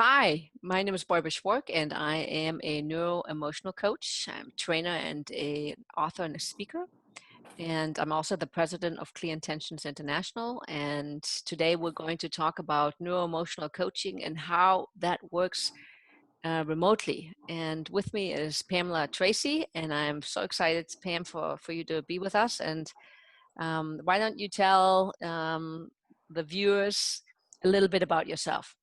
Hi, my name is Barbara Schwarck, and I am a neuro-emotional coach. I'm a trainer and an author and a speaker. And I'm also the president of Clear Intentions International. And today we're going to talk about neuro-emotional coaching and how that works remotely. And with me is Pamela Tracy, and I'm so excited, Pam, for you to be with us. And why don't you tell the viewers a little bit about yourself?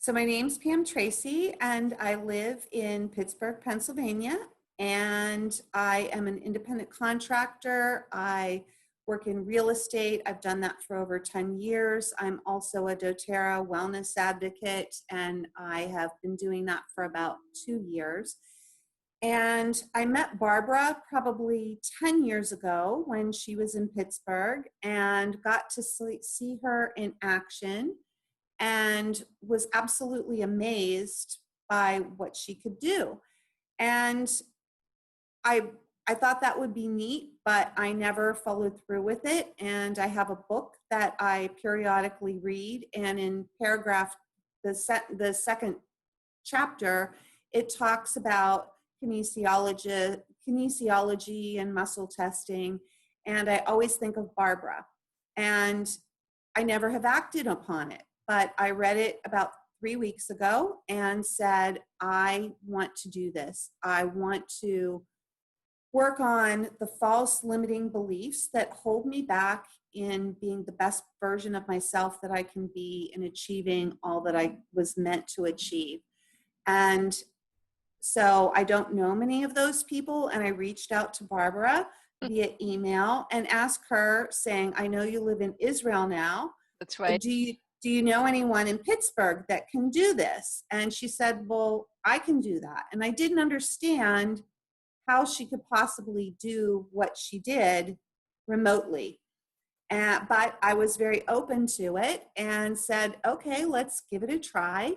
So my name's Pam Tracy, and I live in Pittsburgh, Pennsylvania, and I am an independent contractor. I work in real estate. I've done that for over 10 years. I'm also a doTERRA wellness advocate, and I have been doing that for about 2 years. And I met Barbara probably 10 years ago when she was in Pittsburgh and got to see her in action and was absolutely amazed by what she could do. And I I thought that would be neat, but I never followed through with it. And I have a book that I periodically read, and in paragraph the second chapter, it talks about kinesiology and muscle testing. And I always think of Barbara. And I never have acted upon it, but I read it about 3 weeks ago and said, I want to do this. I want to work on the false limiting beliefs that hold me back in being the best version of myself that I can be in achieving all that I was meant to achieve. And so I don't know many of those people, and I reached out to Barbara via email and asked her, saying, I know you live in Israel now. That's right. Do you know anyone in Pittsburgh that can do this? And she said, well, I can do that. And I didn't understand how she could possibly do what she did remotely. But I was very open to it and said, okay, let's give it a try.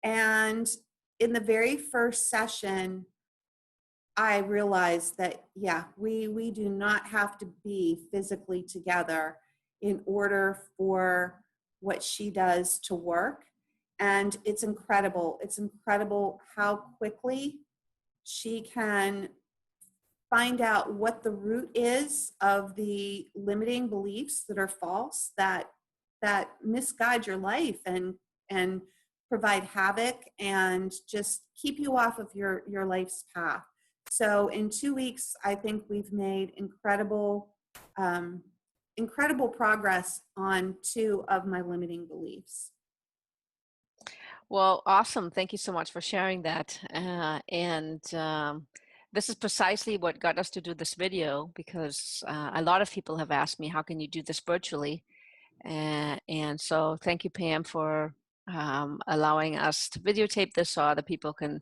And in the very first session, I realized that, yeah, we do not have to be physically together in order for what she does to work. And it's incredible. It's incredible how quickly she can find out what the root is of the limiting beliefs that are false, that misguide your life and provide havoc and just keep you off of your life's path. So in 2 weeks, I think we've made incredible progress on 2 of my limiting beliefs. Well, awesome. Thank you so much for sharing that. This is precisely what got us to do this video, because a lot of people have asked me, how can you do this virtually? And so thank you, Pam, for allowing us to videotape this so other people can,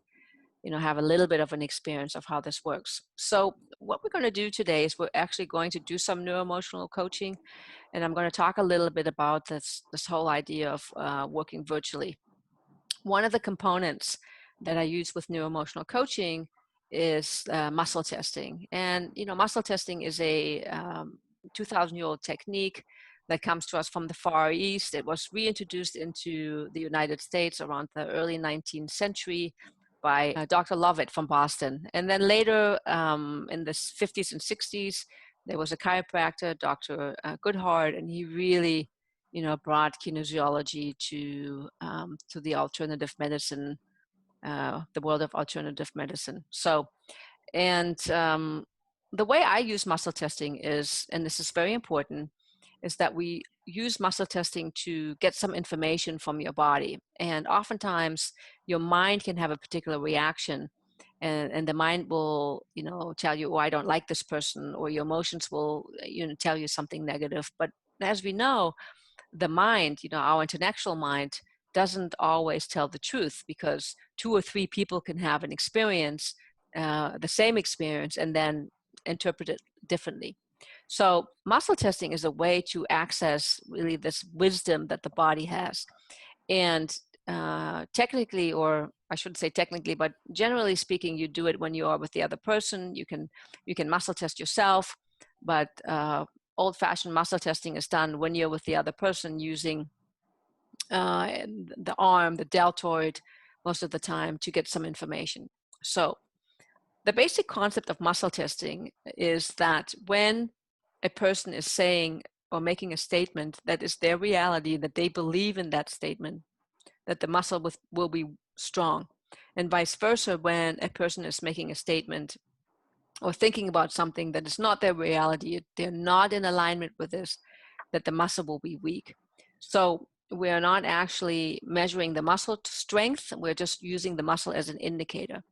have a little bit of an experience of how this works. So what we're going to do today is we're actually going to do some neuroemotional coaching, and I'm going to talk a little bit about this whole idea of working virtually. One of the components that I use with neuroemotional coaching is muscle testing. And, muscle testing is a 2,000-year-old technique that comes to us from the Far East. It was reintroduced into the United States around the early 19th century by Dr. Lovett from Boston. And then later in the 50s and 60s, there was a chiropractor, Dr. Goodhart, and he really brought kinesiology to the alternative medicine, the world of alternative medicine. So, and the way I use muscle testing is, and this is very important, is that we use muscle testing to get some information from your body. And oftentimes your mind can have a particular reaction, and the mind will, tell you, oh, I don't like this person, or your emotions will, tell you something negative. But as we know, the mind, our intellectual mind, doesn't always tell the truth, because 2 or 3 people can have an experience, the same experience, and then interpret it differently. So muscle testing is a way to access really this wisdom that the body has. And technically, or I shouldn't say technically, but generally speaking, you do it when you are with the other person. You can muscle test yourself, but old-fashioned muscle testing is done when you're with the other person using and the arm, the deltoid, most of the time to get some information. So the basic concept of muscle testing is that when a person is saying or making a statement that is their reality, that they believe in that statement, that the muscle will be strong. And vice versa, when a person is making a statement or thinking about something that is not their reality, they're not in alignment with this, that the muscle will be weak. So we are not actually measuring the muscle strength, we're just using the muscle as an indicator.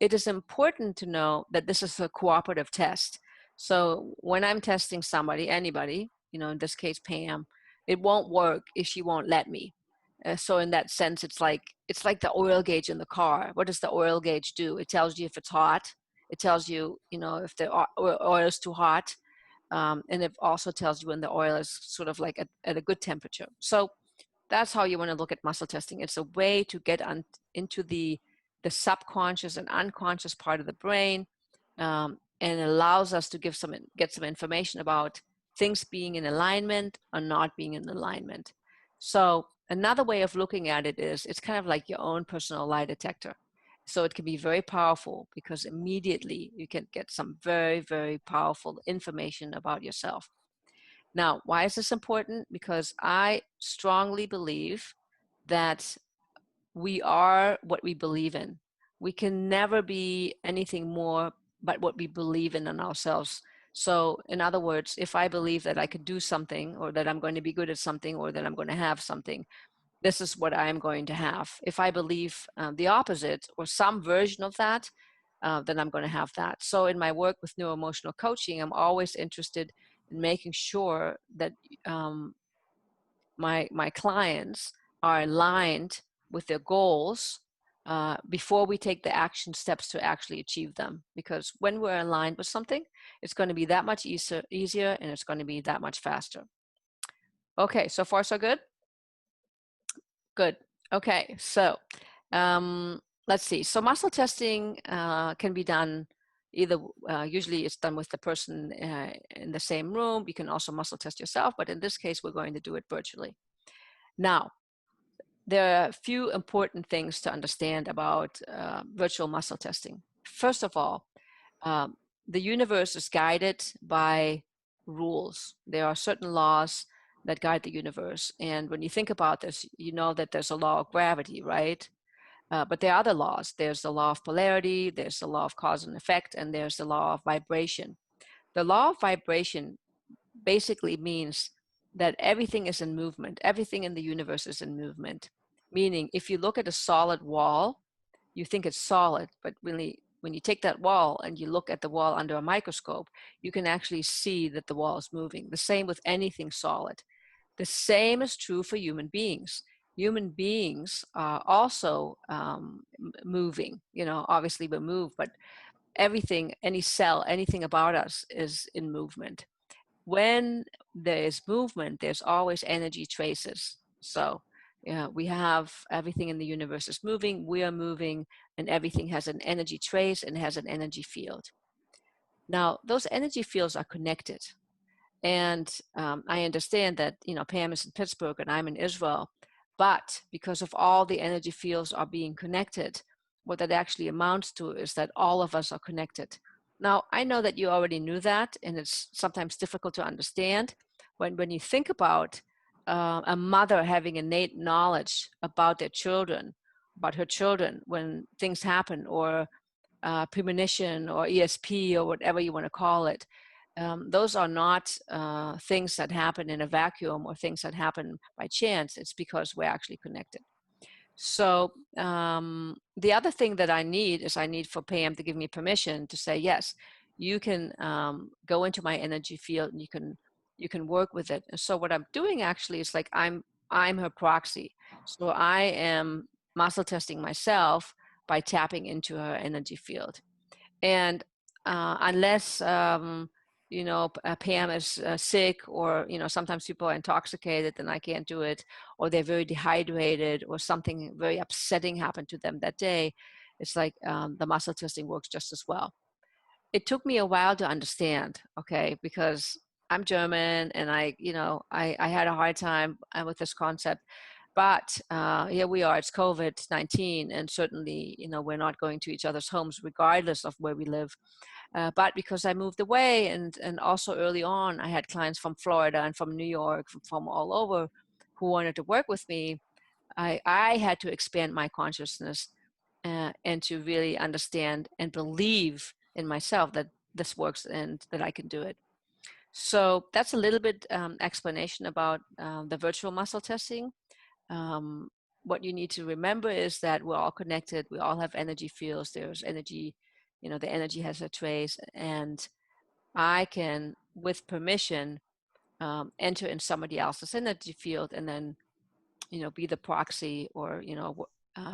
It is important to know that this is a cooperative test. So when I'm testing somebody, anybody, in this case, Pam, it won't work if she won't let me. So in that sense, it's like the oil gauge in the car. What does the oil gauge do? It tells you if it's hot. It tells you, if the oil is too hot. And it also tells you when the oil is sort of like at a good temperature. So that's how you want to look at muscle testing. It's a way to get into the subconscious and unconscious part of the brain, and allows us to get some information about things being in alignment or not being in alignment. So another way of looking at it is it's kind of like your own personal lie detector. So it can be very powerful because immediately you can get some very, very powerful information about yourself. Now, why is this important? Because I strongly believe that we are what we believe in. We can never be anything more but what we believe in ourselves. So, in other words, if I believe that I could do something, or that I'm going to be good at something, or that I'm going to have something, this is what I am going to have. If I believe the opposite or some version of that, then I'm going to have that. So in my work with neuroemotional coaching, I'm always interested in making sure that my clients are aligned with their goals before we take the action steps to actually achieve them. Because when we're aligned with something, it's going to be that much easier, and it's going to be that much faster. Okay, so far so good? Good. Okay, so let's see. So muscle testing can be done either, usually it's done with the person in the same room. You can also muscle test yourself, but in this case, we're going to do it virtually. Now, there are a few important things to understand about virtual muscle testing. First of all, the universe is guided by rules. There are certain laws that guide the universe. And when you think about this, you know that there's a law of gravity, right? But there are other laws. There's the law of polarity, there's the law of cause and effect, and there's the law of vibration. The law of vibration basically means that everything is in movement. Everything in the universe is in movement. Meaning, if you look at a solid wall, you think it's solid, but really, when you take that wall and you look at the wall under a microscope, you can actually see that the wall is moving. The same with anything solid. The same is true for human beings. Human beings are also moving. Obviously we move, but everything, any cell, anything about us is in movement. When there is movement, there's always energy traces. So we have everything in the universe is moving, we are moving, and everything has an energy trace and has an energy field. Now, those energy fields are connected. And I understand that, Pam is in Pittsburgh and I'm in Israel, but because of all the energy fields are being connected, what that actually amounts to is that all of us are connected. Now, I know that you already knew that, and it's sometimes difficult to understand when you think about a mother having innate knowledge about their children, about her children when things happen, or premonition or ESP or whatever you want to call it. Those are not things that happen in a vacuum or things that happen by chance. It's because we're actually connected. So the other thing that I need is I need for Pam to give me permission to say, yes, you can go into my energy field and you can work with it. And so what I'm doing actually is like I'm her proxy. So I am muscle testing myself by tapping into her energy field. And unless Pam is sick, or sometimes people are intoxicated and I can't do it, or they're very dehydrated, or something very upsetting happened to them that day, it's like the muscle testing works just as well. It took me a while to understand, okay, because I'm German and I had a hard time with this concept. But here we are, it's COVID-19, and certainly, we're not going to each other's homes regardless of where we live. But because I moved away, and also early on, I had clients from Florida and from New York, from all over, who wanted to work with me. I had to expand my consciousness and to really understand and believe in myself that this works and that I can do it. So that's a little bit explanation about the virtual muscle testing. Um, what you need to remember is that we're all connected. We all have energy fields. There's energy, the energy has a trace, and I can, with permission, enter in somebody else's energy field and then, be the proxy or,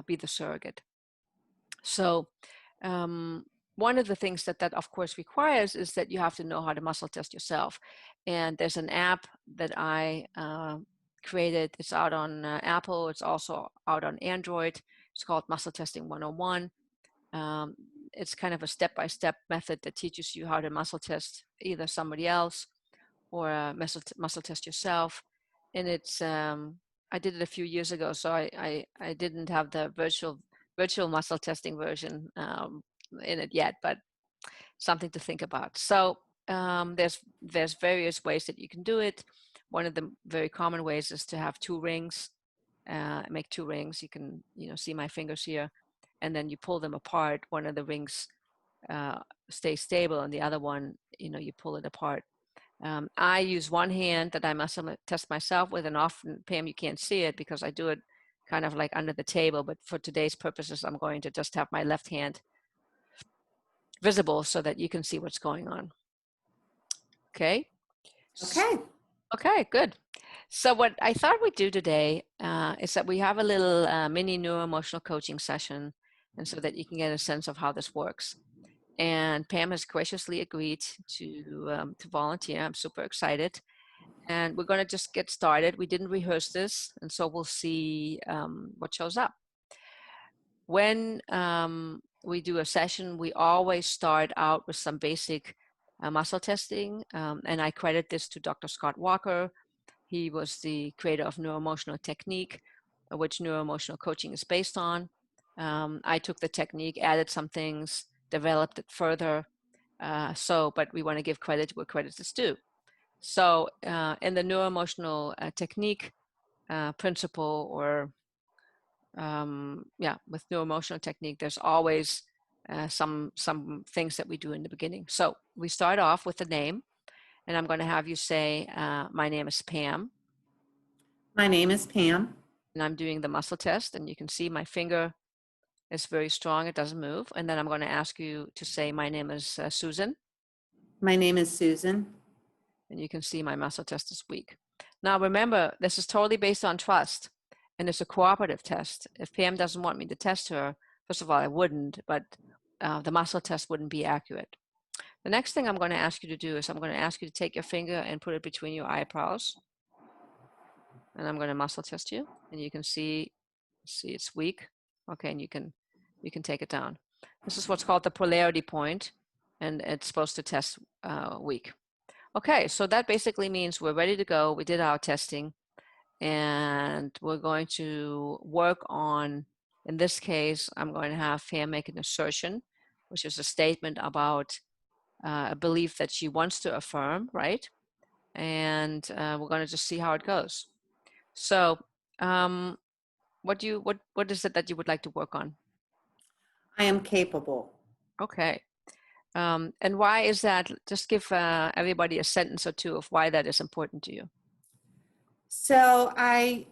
be the surrogate. So one of the things that of course requires is that you have to know how to muscle test yourself. And there's an app that I created. It's out on Apple. It's also out on Android. It's called Muscle Testing 101. It's kind of a step-by-step method that teaches you how to muscle test either somebody else or muscle test yourself. And it's I did it a few years ago, so I didn't have the virtual muscle testing version in it yet, but something to think about. So there's various ways that you can do it. One of the very common ways is to have two rings. Make two rings. You can see my fingers here, and then you pull them apart. One of the rings stays stable, and the other one, you pull it apart. I use one hand that I muscle test myself with, and often, Pam, you can't see it because I do it kind of like under the table, but for today's purposes, I'm going to just have my left hand visible so that you can see what's going on. Okay? Okay. Okay, good. So what I thought we'd do today is that we have a little mini neuroemotional coaching session, and so that you can get a sense of how this works. And Pam has graciously agreed to volunteer. I'm super excited. And we're going to just get started. We didn't rehearse this, and so we'll see what shows up. When we do a session, we always start out with some basic muscle testing, and I credit this to Dr. Scott Walker. He was the creator of neuroemotional technique, which neuroemotional coaching is based on. I took the technique, added some things, developed it further. But we want to give credit where credit is due. So in the neuroemotional technique principle, or with neuroemotional technique, there's always some things that we do in the beginning. So we start off with the name, and I'm going to have you say, my name is Pam. My name is Pam. And I'm doing the muscle test, and you can see my finger is very strong. It doesn't move. And then I'm going to ask you to say, my name is Susan. My name is Susan. And you can see my muscle test is weak. Now remember, this is totally based on trust, and it's a cooperative test. If Pam doesn't want me to test her, first of all, I wouldn't, but the muscle test wouldn't be accurate. The next thing I'm going to ask you to do is I'm going to ask you to take your finger and put it between your eyebrows. And I'm going to muscle test you, and you can see it's weak. Okay, and you can take it down. This is what's called the polarity point, and it's supposed to test weak. Okay, so that basically means we're ready to go. We did our testing, and we're going to work on, in this case, I'm going to have Pam make an assertion, which is a statement about a belief that she wants to affirm, right? And we're going to just see how it goes. So what is it that you would like to work on? I am capable. Okay. And why is that? Just give everybody a sentence or two of why that is important to you. So I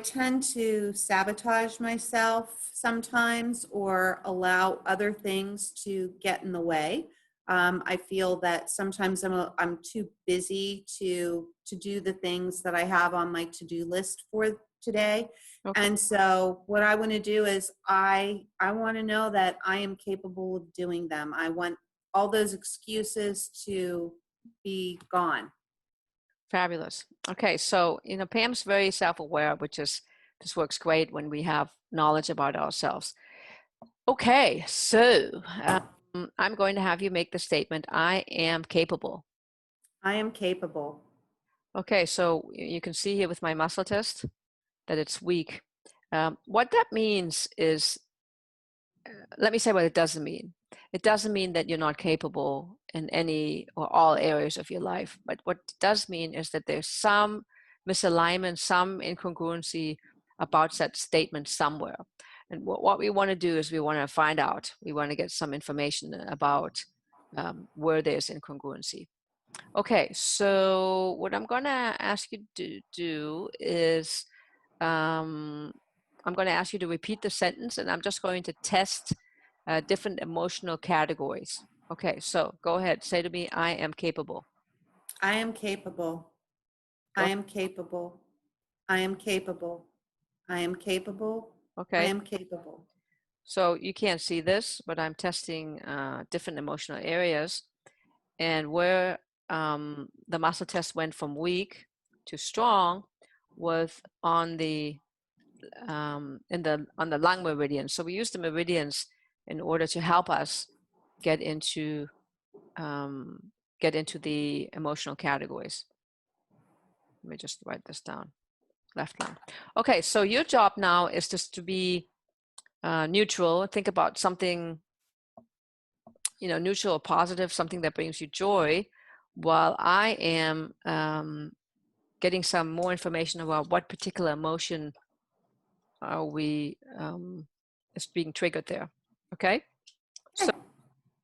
tend to sabotage myself sometimes, or allow other things to get in the way. I feel that sometimes I'm too busy to do the things that I have on my to-do list for today. Okay. And so what I want to do is I want to know that I am capable of doing them. I want all those excuses to be gone. Fabulous. Okay, so Pam's very self-aware, which is this works great when we have knowledge about ourselves. Okay, so I'm going to have you make the statement, I am capable. I am capable. Okay, so you can see here with my muscle test, that it's weak. What that means is, let me say what it doesn't mean. It doesn't mean that you're not capable in any or all areas of your life, but what it does mean is that there's some misalignment, some incongruency about that statement somewhere. And what we want to do is we want to find out, we want to get some information about where there's incongruency. Okay, so what I'm going to ask you to do is I'm going to ask you to repeat the sentence, and I'm just going to test different emotional categories. Okay, so go ahead. Say to me, I am capable. I am capable. Go I ahead. am capable. I am capable. I am capable. I Okay, am capable. so you can't see this, but I'm testing different emotional areas, and where the muscle test went from weak to strong was on the on the lung meridian. So we use the meridians in order to help us get into the emotional categories. Let me just write this down. Left lung. Okay, so your job now is just to be neutral. Think about something, neutral or positive, something that brings you joy, while I am getting some more information about what particular emotion are we is being triggered there. Okay, so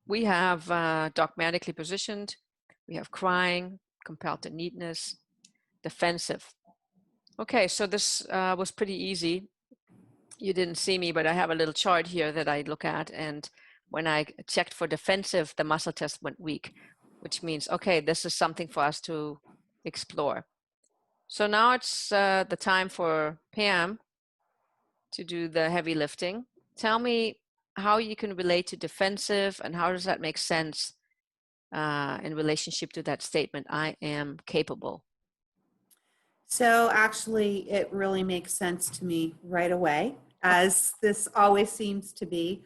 we have dogmatically positioned, we have crying, compelled to neatness, defensive. Okay, so this was pretty easy. You didn't see me, but I have a little chart here that I look at, and when I checked for defensive, the muscle test went weak, which means, okay, this is something for us to explore. So now it's the time for Pam to do the heavy lifting. Tell me how you can relate to defensive, and how does that make sense in relationship to that statement, I am capable. So actually, it really makes sense to me right away, as this always seems to be.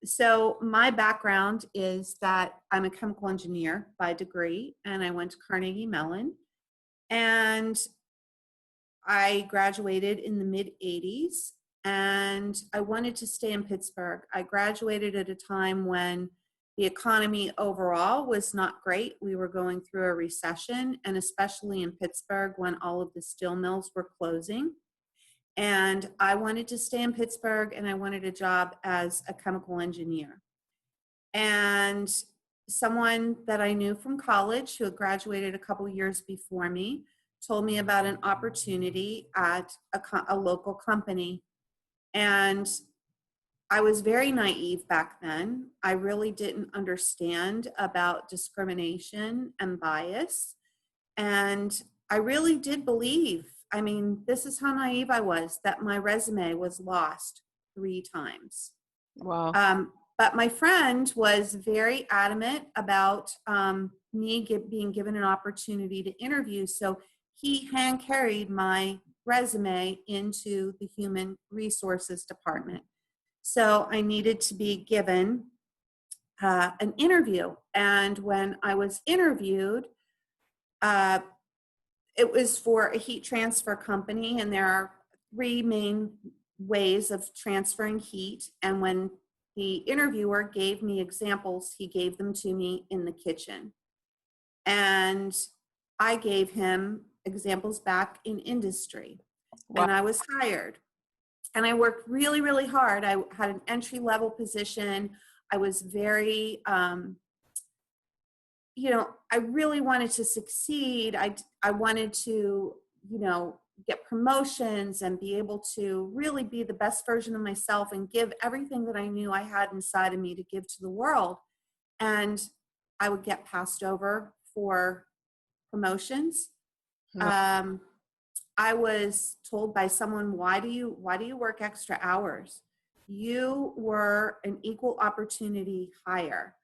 So my background is that I'm a chemical engineer by degree, and I went to Carnegie Mellon, and I graduated in the mid 80s, and I wanted to stay in Pittsburgh. I graduated at a time when the economy overall was not great. We were going through a recession, and especially in Pittsburgh when all of the steel mills were closing. And I wanted to stay in Pittsburgh, and I wanted a job as a chemical engineer. And someone that I knew from college who had graduated a couple years before me told me about an opportunity at a local company. And I was very naive back then. I really didn't understand about discrimination and bias. And I really did believe, I mean, this is how naive I was, that my resume was lost 3 times. Wow. But my friend was very adamant about me being given an opportunity to interview. So he hand carried my resume into the human resources department. So I needed to be given an interview. And when I was interviewed, it was for a heat transfer company, and there are 3 main ways of transferring heat. And when the interviewer gave me examples, he gave them to me in the kitchen. And I gave him examples back in industry. Wow. And I was hired. And I worked really, really hard. I had an entry-level position. I was very, I really wanted to succeed. I wanted to, get promotions and be able to really be the best version of myself and give everything that I knew I had inside of me to give to the world. And I would get passed over for promotions. Wow. I was told by someone, why do you work extra hours? You were an equal opportunity hire.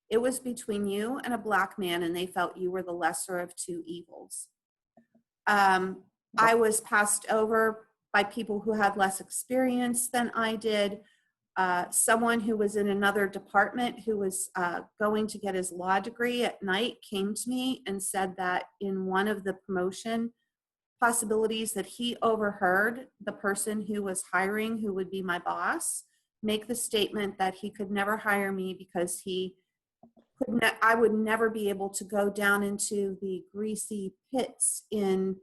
It was between you and a black man, and they felt you were the lesser of 2 evils. I was passed over by people who had less experience than I did. Someone who was in another department who was going to get his law degree at night came to me and said that in one of the promotion possibilities that he overheard the person who was hiring, who would be my boss, make the statement that he could never hire me because I would never be able to go down into the greasy pits in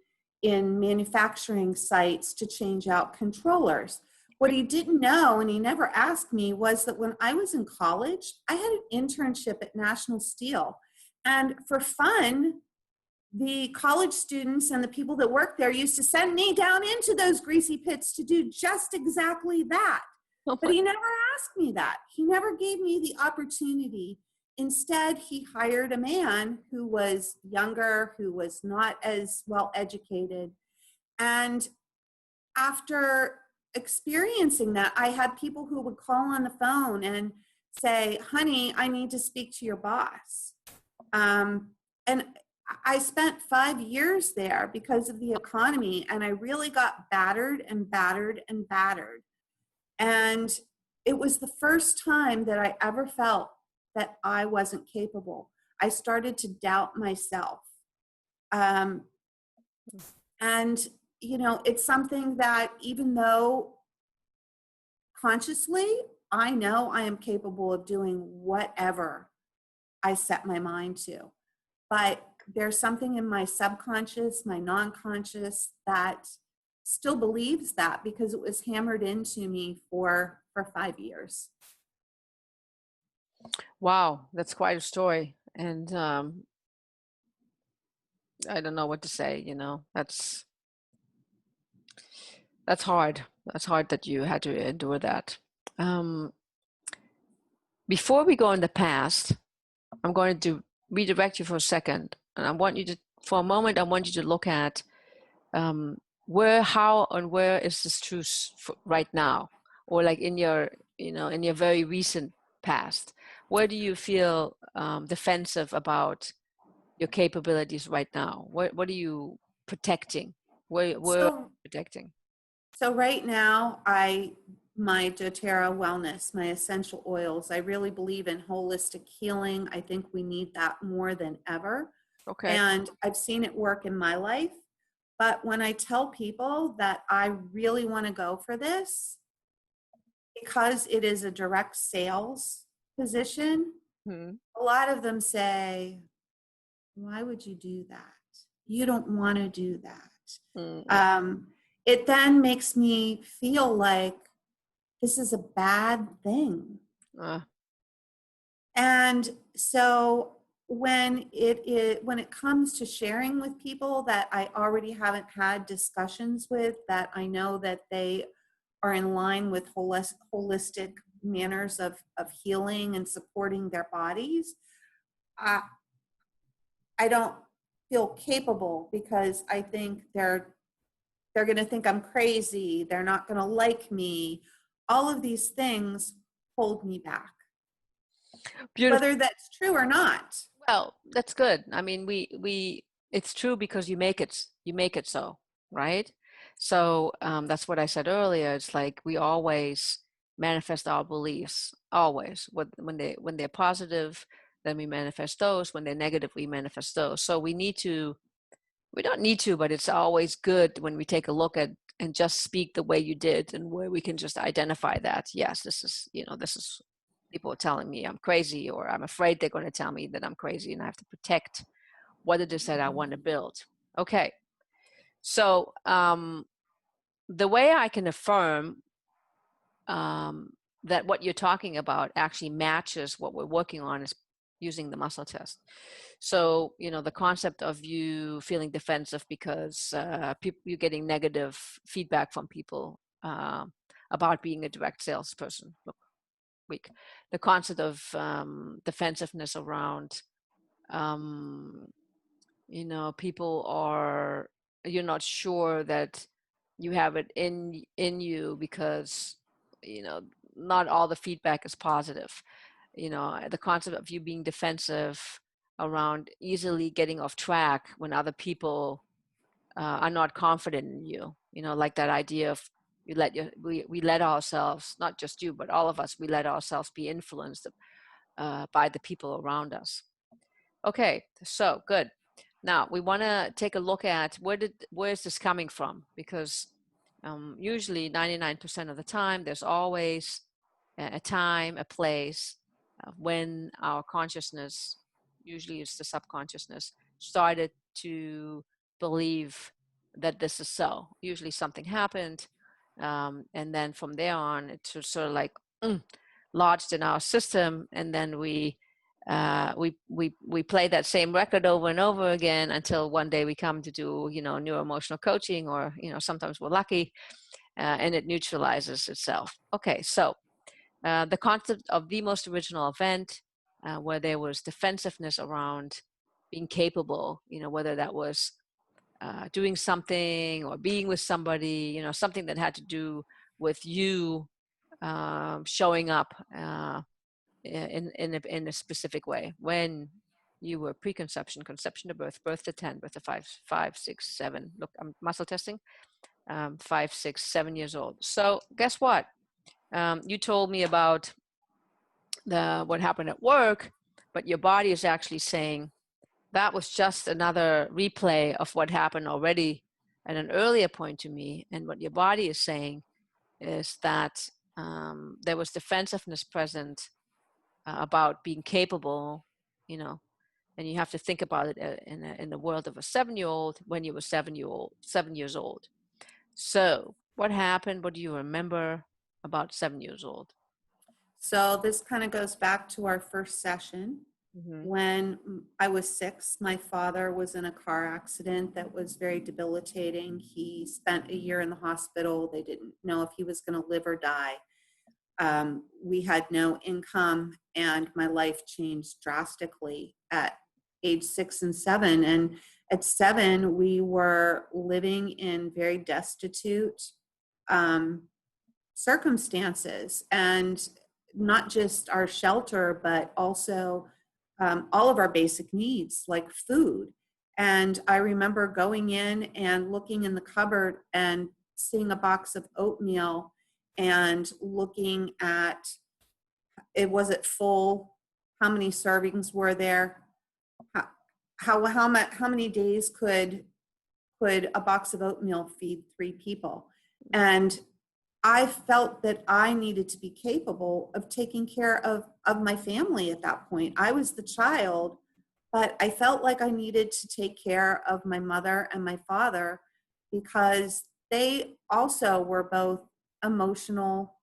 manufacturing sites to change out controllers. What he didn't know, and he never asked me, was that when I was in college, I had an internship at National Steel. And for fun, the college students and the people that worked there used to send me down into those greasy pits to do just exactly that. Oh But my, he never asked me that. He never gave me the opportunity. Instead, he hired a man who was younger, who was not as well educated. And after experiencing that, I had people who would call on the phone and say, honey, I need to speak to your boss. And I spent 5 years there because of the economy, and I really got battered and battered and battered. And it was the first time that I ever felt that I wasn't capable. I started to doubt myself. And, you know, it's something that even though consciously I know I am capable of doing whatever I set my mind to, but there's something in my subconscious, my non-conscious, that still believes that because it was hammered into me for 5 years. wow, that's quite a story. And I don't know what to say, you know, that's hard. That's hard that you had to endure that. Um, Before we go in the past, I'm going to redirect you for a second. And I want you to, for a moment, I want you to look at where, how, and where is this truth right now? Or like in your, you know, in your very recent past, where do you feel defensive about your capabilities right now? What are you protecting? Where are you protecting? So right now, my doTERRA wellness, my essential oils, I really believe in holistic healing. I think we need that more than ever. Okay. And I've seen it work in my life. But when I tell people that I really want to go for this, because it is a direct sales position, Hmm. a lot of them say, why would you do that? You don't want to do that. Mm-hmm. It then makes me feel like this is a bad thing. And so when it comes to sharing with people that I already haven't had discussions with, that I know that they are in line with holistic manners of healing and supporting their bodies, I don't feel capable because I think they're going to think I'm crazy. They're not going to like me. All of these things hold me back, Beautiful. whether that's true or not. Well, that's good. I mean, it's true because you make it so, right? So that's what I said earlier. It's like we always manifest our beliefs, always. When they're positive, then we manifest those. When they're negative, we manifest those. So we don't need to, but it's always good when we take a look at and just speak the way you did, and where we can just identify that, yes, this is, you know, this is people are telling me I'm crazy, or I'm afraid they're going to tell me that I'm crazy, and I have to protect what it is that I want to build. Okay. So the way I can affirm that what you're talking about actually matches what we're working on is using the muscle test. So, you know, the concept of you feeling defensive because you're getting negative feedback from people about being a direct salesperson. Look, weak. The concept of defensiveness around, you know, you're not sure that you have it in you because, you know, not all the feedback is positive. You know, the concept of you being defensive around easily getting off track when other people are not confident in you, you know, like that idea of we let ourselves, not just you but all of us, we let ourselves be influenced by the people around us. Okay, so good. Now we want to take a look at where is this coming from, because usually 99% of the time there's always a time, a place when our consciousness, usually it's the subconsciousness, started to believe that this is so. Usually something happened, and then from there on it's sort of like lodged in our system, and then we play that same record over and over again until one day we come to do, neuroemotional coaching, or, sometimes we're lucky, and it neutralizes itself. Okay, so the concept of the most original event, where there was defensiveness around being capable, whether that was doing something or being with somebody, something that had to do with you showing up in a specific way when you were preconception, conception to birth, birth to 10, birth to 5, 6, 7. Look, I'm muscle testing. 5, 6, 7 years old. So guess what? You told me about what happened at work, but your body is actually saying that was just another replay of what happened already at an earlier point to me. And what your body is saying is that there was defensiveness present about being capable, and you have to think about it in the world of a 7-year-old when you were 7 years old. So what happened? What do you remember about 7 years old? So this kind of goes back to our first session. Mm-hmm. When I was 6, my father was in a car accident that was very debilitating. He spent a year in the hospital. They didn't know if he was going to live or die. We had no income, and my life changed drastically at age 6 and 7. And at 7, we were living in very destitute circumstances, and not just our shelter, but also all of our basic needs like food. And I remember going in and looking in the cupboard and seeing a box of oatmeal and looking at it. Was it full? How many servings were there? How many days could a box of oatmeal feed 3 people? And I felt that I needed to be capable of taking care of my family at that point. I was the child, but I felt like I needed to take care of my mother and my father because they also were both emotional.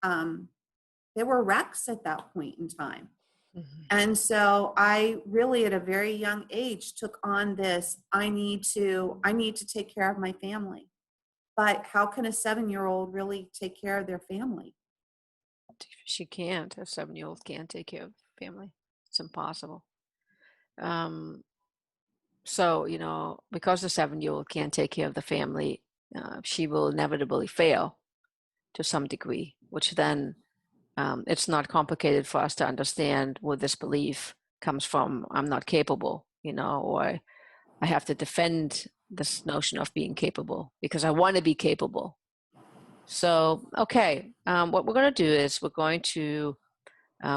They were wrecks at that point in time. Mm-hmm. And so I really, at a very young age, took on this, I need to take care of my family. But how can a 7-year-old really take care of their family? She can't. A 7-year-old can't take care of family. It's impossible. So, because the 7-year-old can't take care of the family, she will inevitably fail to some degree, which then it's not complicated for us to understand where this belief comes from. I'm not capable, or I have to defend this notion of being capable because I want to be capable. So, okay, what we're going to do is we're going to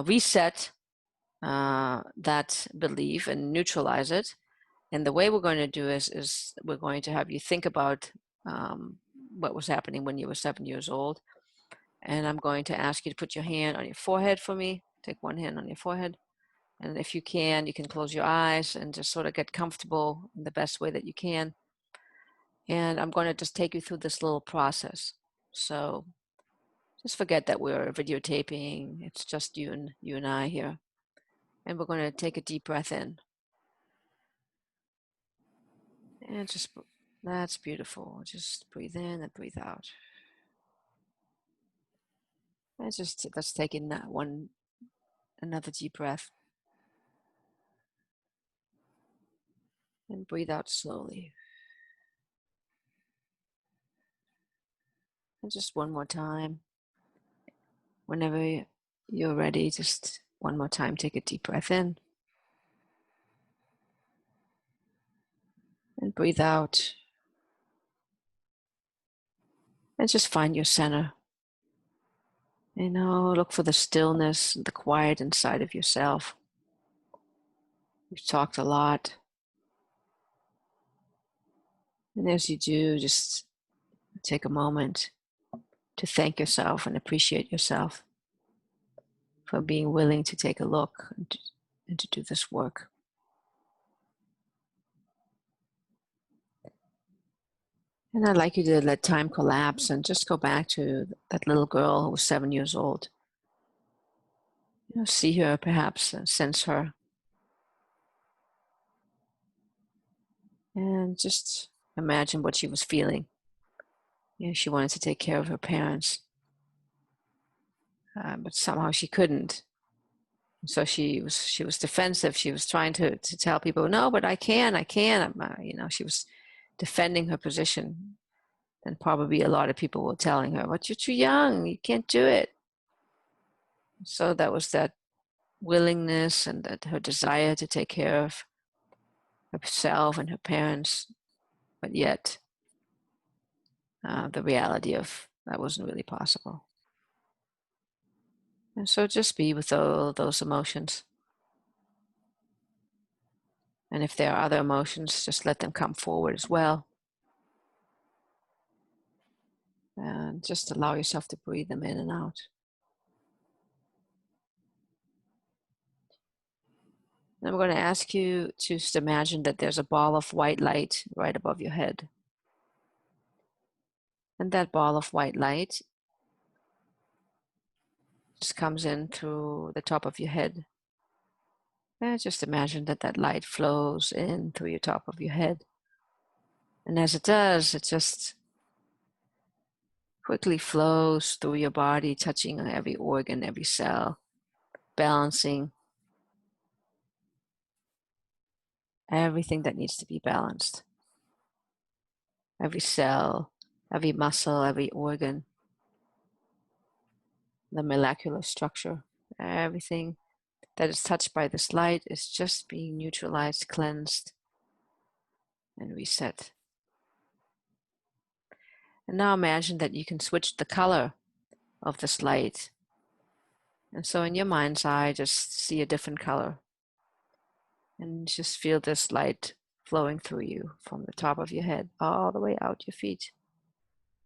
reset that belief and neutralize it. And the way we're going to do is we're going to have you think about what was happening when you were 7 years old. And I'm going to ask you to put your hand on your forehead for me. Take one hand on your forehead. And if you can close your eyes and just sort of get comfortable in the best way that you can. And I'm going to just take you through this little process. So just forget that we're videotaping. It's just you and I here. And we're going to take a deep breath in. And that's beautiful. Just breathe in and breathe out. And let's take in another deep breath. And breathe out slowly. And just one more time. Whenever you're ready, just one more time, take a deep breath in. And breathe out. And just find your center. Look for the stillness, the quiet inside of yourself. We've talked a lot And as you do, just take a moment to thank yourself and appreciate yourself for being willing to take a look and to do this work. And I'd like you to let time collapse and just go back to that little girl who was 7 years old. See her, perhaps sense her, and just imagine what she was feeling. She wanted to take care of her parents, but somehow she couldn't. So she was defensive. She was trying to tell people, no, but I can. She was defending her position. And probably a lot of people were telling her, but you're too young, you can't do it. So that was that willingness and that her desire to take care of herself and her parents, but yet the reality of that wasn't really possible. And so just be with all those emotions. And if there are other emotions, just let them come forward as well. And just allow yourself to breathe them in and out. And I'm going to ask you to just imagine that there's a ball of white light right above your head. And that ball of white light just comes in through the top of your head. And just imagine that that light flows in through your top of your head. And as it does, it just quickly flows through your body, touching every organ, every cell, balancing everything that needs to be balanced. Every cell, every muscle, every organ, the molecular structure, everything that is touched by this light is just being neutralized, cleansed, and reset. And now imagine that you can switch the color of this light. And so in your mind's eye, just see a different color. And just feel this light flowing through you from the top of your head all the way out your feet,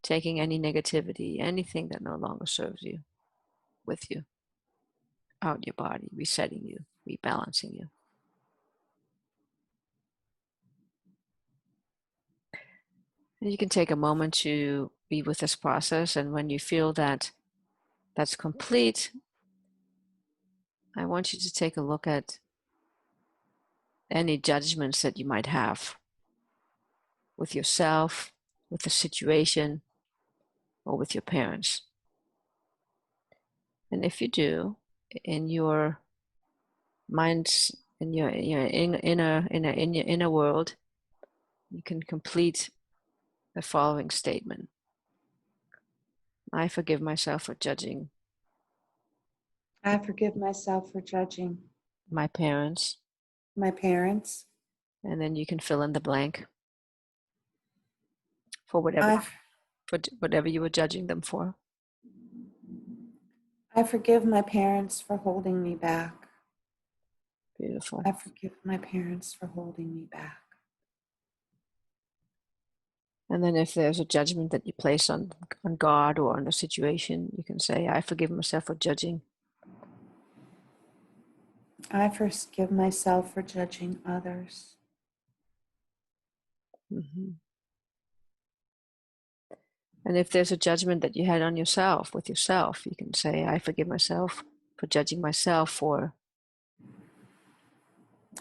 taking any negativity, anything that no longer serves you, with you, out your body, resetting you, rebalancing you. And you can take a moment to be with this process, and when you feel that that's complete, I want you to take a look at any judgments that you might have with yourself, with the situation, or with your parents. And if you do, in your minds, in your inner world, you can complete the following statement. I forgive myself for judging I forgive myself for judging my parents. my parents. And then you can fill in the blank for I whatever you were judging them for. I forgive my parents for holding me back. Beautiful. I forgive my parents for holding me back. And then if there's a judgment that you place on God or on the situation, you can say, I forgive myself for judging. I forgive myself for judging others. Mm-hmm. And if there's a judgment that you had on yourself, with yourself, you can say, I forgive myself for judging myself for.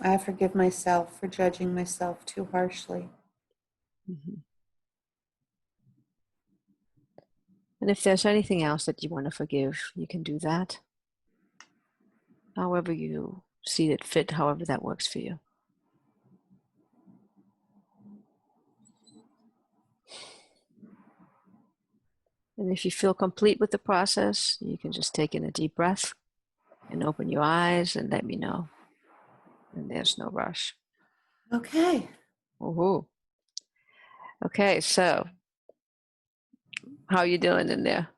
I forgive myself for judging myself too harshly. Mm-hmm. And if there's anything else that you want to forgive, you can do that. However you see it fit, however that works for you. And if you feel complete with the process, you can just take in a deep breath and open your eyes and let me know. And there's no rush. Okay. Woohoo. Okay, so how are you doing in there?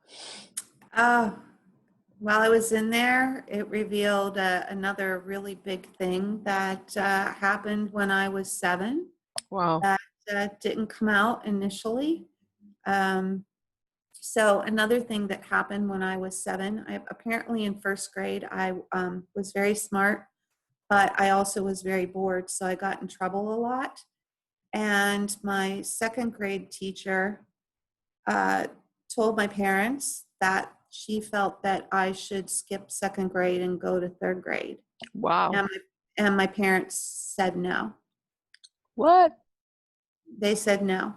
While I was in there, it revealed another really big thing that happened when I was 7. Wow. That didn't come out initially. So another thing that happened when I was 7, apparently in first grade, I was very smart, but I also was very bored, so I got in trouble a lot. And my second grade teacher uh, told my parents that she felt that I should skip second grade and go to third grade. Wow. And my parents said no. What? They said no.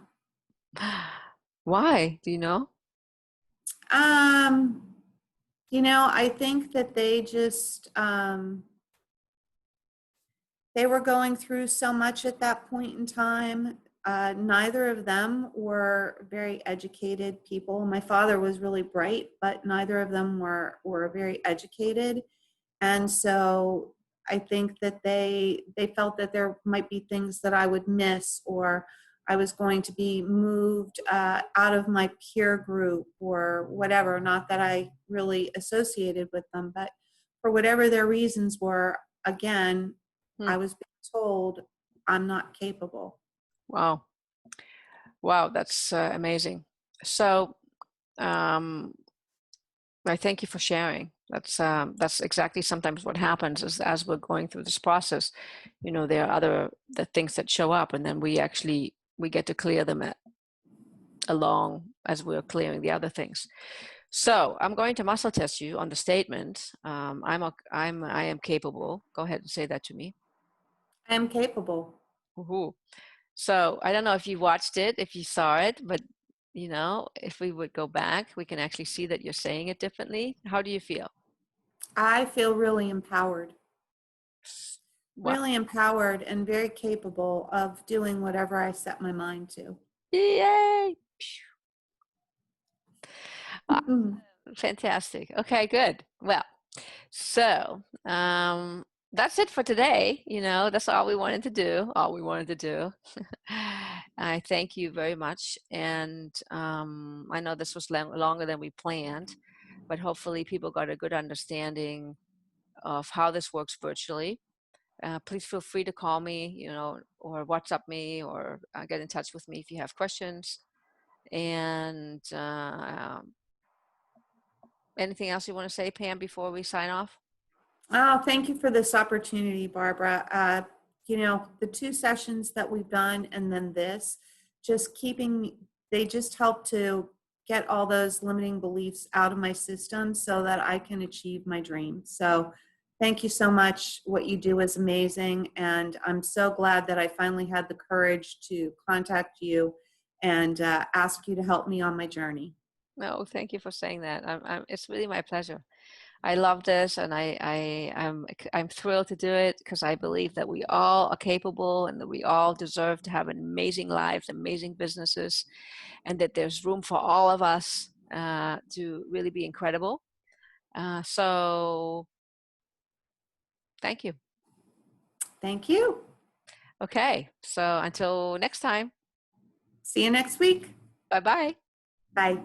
Why? Do you know? Um, I think that they just they were going through so much at that point in time. Neither of them were very educated people. My father was really bright, but neither of them were very educated. And so I think that they felt that there might be things that I would miss, or I was going to be moved out of my peer group or whatever. Not that I really associated with them, but for whatever their reasons were, again, Hmm. I was being told I'm not capable. Wow. Wow, that's amazing. So, I thank you for sharing. That's exactly sometimes what happens is as we're going through this process, there are the things that show up, and then we get to clear them along as we're clearing the other things. So I'm going to muscle test you on the statement. I am capable. Go ahead and say that to me. I am capable. Woohoo. So I don't know if you watched it, if you saw it, but if we would go back, we can actually see that you're saying it differently. How do you feel? I feel Wow. really empowered and very capable of doing whatever I set my mind to. Yay. Ah, Mhm. fantastic. Okay, good. Well, so that's it for today. That's all we wanted to do. All we wanted to do. I thank you very much. And I know this was longer than we planned, but hopefully people got a good understanding of how this works virtually. Please feel free to call me, or WhatsApp me, or get in touch with me if you have questions. And anything else you want to say, Pam, before we sign off? Oh, thank you for this opportunity, Barbara. The 2 sessions that we've done and then this, they just help to get all those limiting beliefs out of my system so that I can achieve my dream. So thank you so much. What you do is amazing. And I'm so glad that I finally had the courage to contact you and ask you to help me on my journey. No, thank you for saying that. It's really my pleasure. I love this, and I'm thrilled to do it because I believe that we all are capable and that we all deserve to have amazing lives, amazing businesses, and that there's room for all of us to really be incredible. So thank you. Thank you. Okay, so until next time, See you next week. bye-bye. Bye.